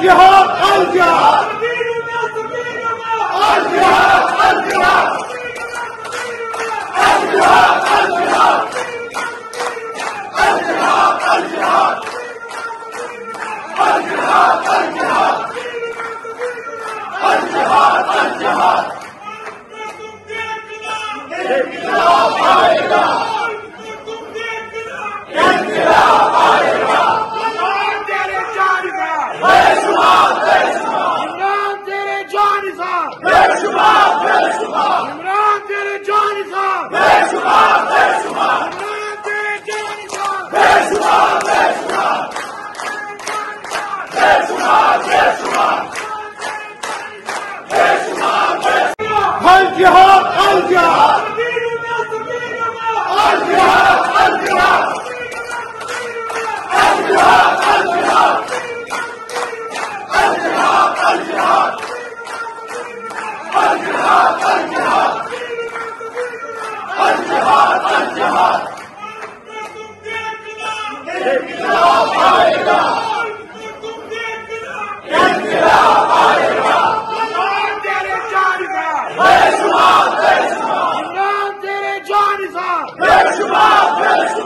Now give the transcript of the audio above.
जिहाद अल जिहाद अल जिहाद अल जिहाद अल जिहाद अल जिहाद अल जिहाद अल जिहाद अल जिहाद अल जिहाद अल जिहाद अल जिहाद इंक़िलाब आएगा इंक़िलाब आएगा इमरान तेरे जानिसार बेशुमार बेशुमार इमरान तेरे जानिसार बेशुमार बेशुमार इमरान तेरे जानिसार बेशुमार बेशुमार इमरान तेरे जानिसार बेशुमार बेशुमार बेशुमार बेशुमार बेशुमार अल जिहाद अल जिहाद अल जिहाद अल जिहाद अल जिहाद अल जिहाद अल जिहाद अल जिहाद अल जिहाद अल जिहाद अल जिहाद अल जिहाद इंक़िलाब आएगा इंक़िलाब आएगा इमरान तेरे जानिसार बेशुमार बेशुमार इमरान तेरे जानिसार बेशुमार बेशुमार